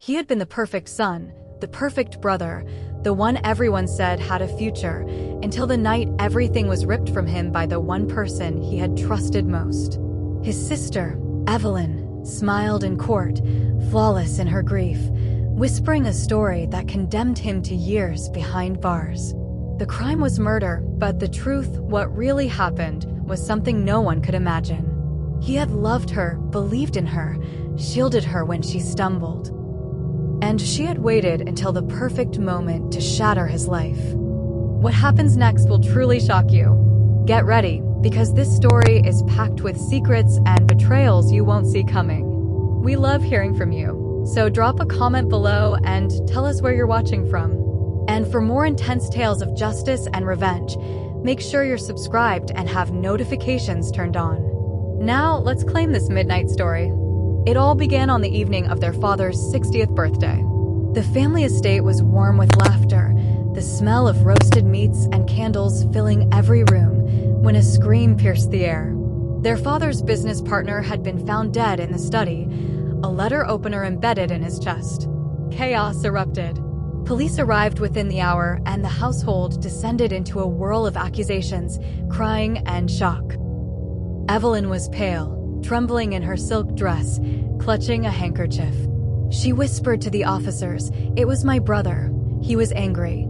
He had been the perfect son, the perfect brother, the one everyone said had a future, until the night everything was ripped from him by the one person he had trusted most. His sister, Evelyn, smiled in court, flawless in her grief, whispering a story that condemned him to years behind bars. The crime was murder, but the truth, what really happened, was something no one could imagine. He had loved her, believed in her, shielded her when she stumbled. And she had waited until the perfect moment to shatter his life. What happens next will truly shock you. Get ready, because this story is packed with secrets and betrayals you won't see coming. We love hearing from you, so drop a comment below and tell us where you're watching from. And for more intense tales of justice and revenge, make sure you're subscribed and have notifications turned on. Now, let's claim this midnight story. It all began on the evening of their father's 60th birthday. The family estate was warm with laughter, the smell of roasted meats and candles filling every room, when a scream pierced the air. Their father's business partner had been found dead in the study, a letter opener embedded in his chest. Chaos erupted. Police arrived within the hour, and the household descended into a whirl of accusations, crying, and shock. Evelyn was pale, trembling in her silk dress, clutching a handkerchief. She whispered to the officers, "It was my brother. He was angry."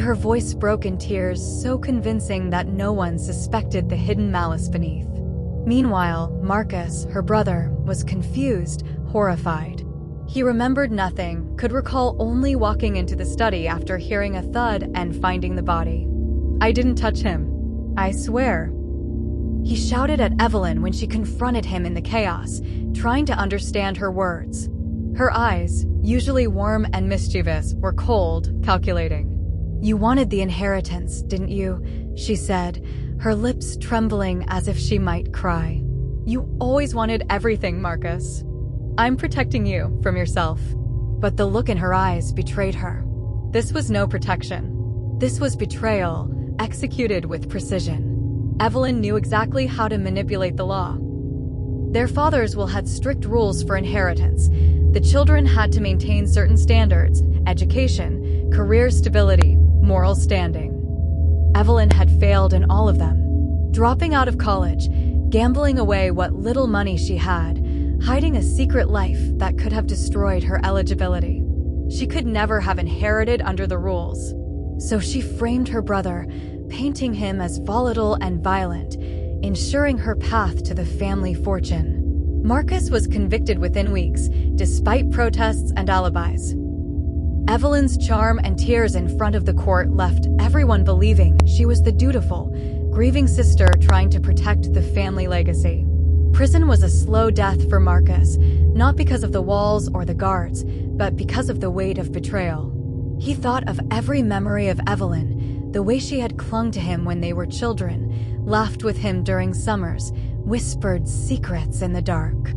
Her voice broke in tears, so convincing that no one suspected the hidden malice beneath. Meanwhile, Marcus, her brother, was confused, horrified. He remembered nothing, could recall only walking into the study after hearing a thud and finding the body. "I didn't touch him. I swear." He shouted at Evelyn when she confronted him in the chaos, trying to understand her words. Her eyes, usually warm and mischievous, were cold, calculating. "You wanted the inheritance, didn't you?" she said, her lips trembling as if she might cry. "You always wanted everything, Marcus. I'm protecting you from yourself." But the look in her eyes betrayed her. This was no protection. This was betrayal, executed with precision. Evelyn knew exactly how to manipulate the law. Their fathers had strict rules for inheritance. The children had to maintain certain standards: education, career stability, moral standing. Evelyn had failed in all of them. Dropping out of college, gambling away what little money she had, hiding a secret life that could have destroyed her eligibility. She could never have inherited under the rules. So she framed her brother, painting him as volatile and violent, ensuring her path to the family fortune. Marcus was convicted within weeks, despite protests and alibis. Evelyn's charm and tears in front of the court left everyone believing she was the dutiful, grieving sister trying to protect the family legacy. Prison was a slow death for Marcus, not because of the walls or the guards, but because of the weight of betrayal. He thought of every memory of Evelyn, the way she had clung to him when they were children, laughed with him during summers, whispered secrets in the dark.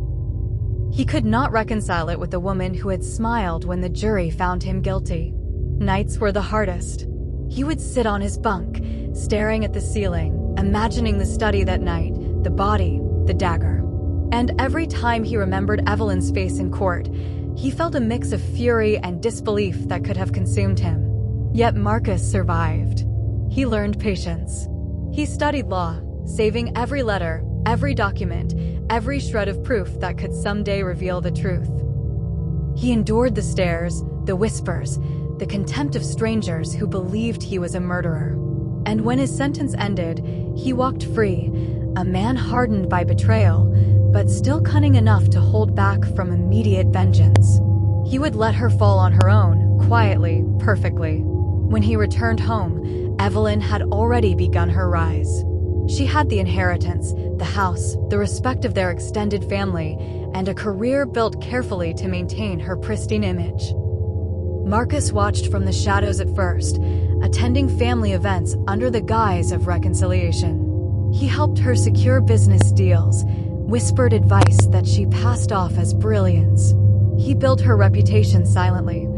He could not reconcile it with the woman who had smiled when the jury found him guilty. Nights were the hardest. He would sit on his bunk, staring at the ceiling, imagining the study that night, the body, the dagger. And every time he remembered Evelyn's face in court, he felt a mix of fury and disbelief that could have consumed him. Yet Marcus survived. He learned patience. He studied law, saving every letter, every document, every shred of proof that could someday reveal the truth. He endured the stares, the whispers, the contempt of strangers who believed he was a murderer. And when his sentence ended, he walked free, a man hardened by betrayal, but still cunning enough to hold back from immediate vengeance. He would let her fall on her own, quietly, perfectly. When he returned home, Evelyn had already begun her rise. She had the inheritance, the house, the respect of their extended family, and a career built carefully to maintain her pristine image. Marcus watched from the shadows at first, attending family events under the guise of reconciliation. He helped her secure business deals, whispered advice that she passed off as brilliance. He built her reputation silently,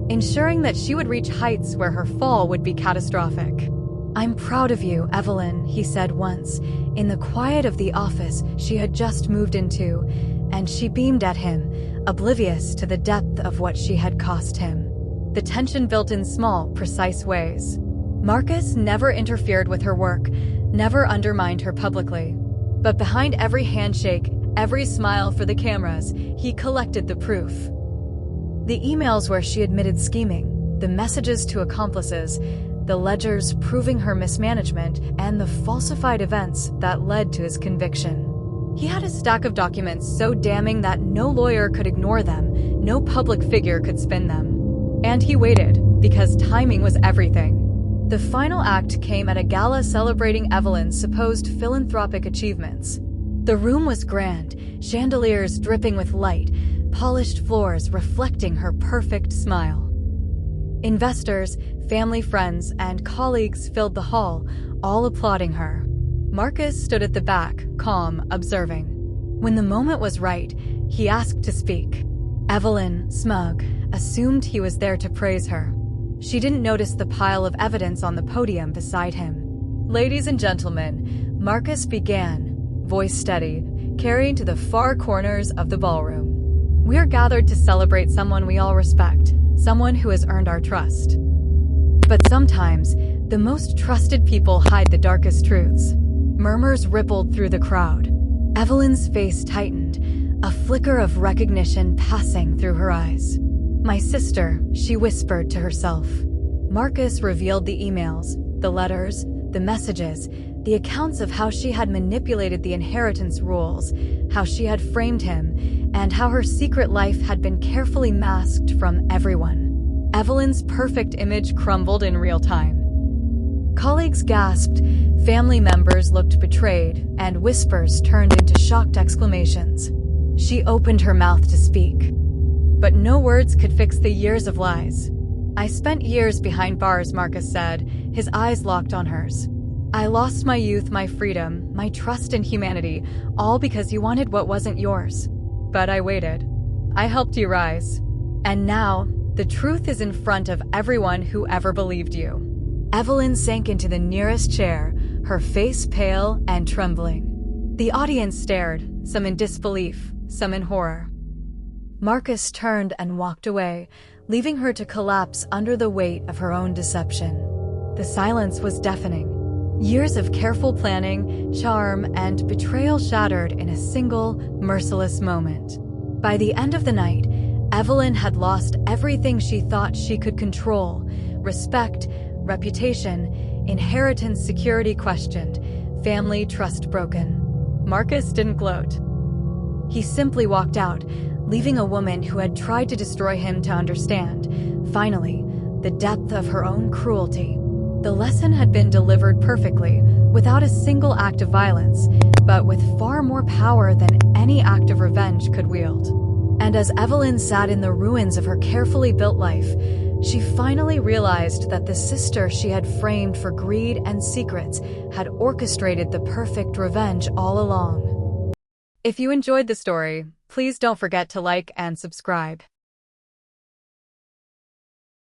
ensuring that she would reach heights where her fall would be catastrophic. "I'm proud of you, Evelyn," he said once, in the quiet of the office she had just moved into, and she beamed at him, oblivious to the depth of what she had cost him. The tension built in small, precise ways. Marcus never interfered with her work, never undermined her publicly. But behind every handshake, every smile for the cameras, he collected the proof. The emails where she admitted scheming, the messages to accomplices, the ledgers proving her mismanagement, and the falsified events that led to his conviction. He had a stack of documents so damning that no lawyer could ignore them, no public figure could spin them. And he waited, because timing was everything. The final act came at a gala celebrating Evelyn's supposed philanthropic achievements. The room was grand, chandeliers dripping with light, polished floors reflecting her perfect smile. Investors, family friends, and colleagues filled the hall, all applauding her. Marcus stood at the back, calm, observing. When the moment was right, he asked to speak. Evelyn, smug, assumed he was there to praise her. She didn't notice the pile of evidence on the podium beside him. "Ladies and gentlemen," Marcus began, voice steady, carrying to the far corners of the ballroom. "We are gathered to celebrate someone we all respect, someone who has earned our trust. But sometimes, the most trusted people hide the darkest truths." Murmurs rippled through the crowd. Evelyn's face tightened, a flicker of recognition passing through her eyes. "My sister," she whispered to herself. Marcus revealed the emails, the letters, the messages, the accounts of how she had manipulated the inheritance rules, how she had framed him, and how her secret life had been carefully masked from everyone. Evelyn's perfect image crumbled in real time. Colleagues gasped, family members looked betrayed, and whispers turned into shocked exclamations. She opened her mouth to speak. But no words could fix the years of lies. "I spent years behind bars," Marcus said, his eyes locked on hers. "I lost my youth, my freedom, my trust in humanity, all because you wanted what wasn't yours. But I waited. I helped you rise. And now, the truth is in front of everyone who ever believed you." Evelyn sank into the nearest chair, her face pale and trembling. The audience stared, some in disbelief, some in horror. Marcus turned and walked away, leaving her to collapse under the weight of her own deception. The silence was deafening. Years of careful planning, charm, and betrayal shattered in a single, merciless moment. By the end of the night, Evelyn had lost everything she thought she could control: respect, reputation, inheritance security questioned, family trust broken. Marcus didn't gloat. He simply walked out, leaving a woman who had tried to destroy him to understand, finally, the depth of her own cruelty. The lesson had been delivered perfectly, without a single act of violence, but with far more power than any act of revenge could wield. And as Evelyn sat in the ruins of her carefully built life, she finally realized that the sister she had framed for greed and secrets had orchestrated the perfect revenge all along. If you enjoyed the story, please don't forget to like and subscribe.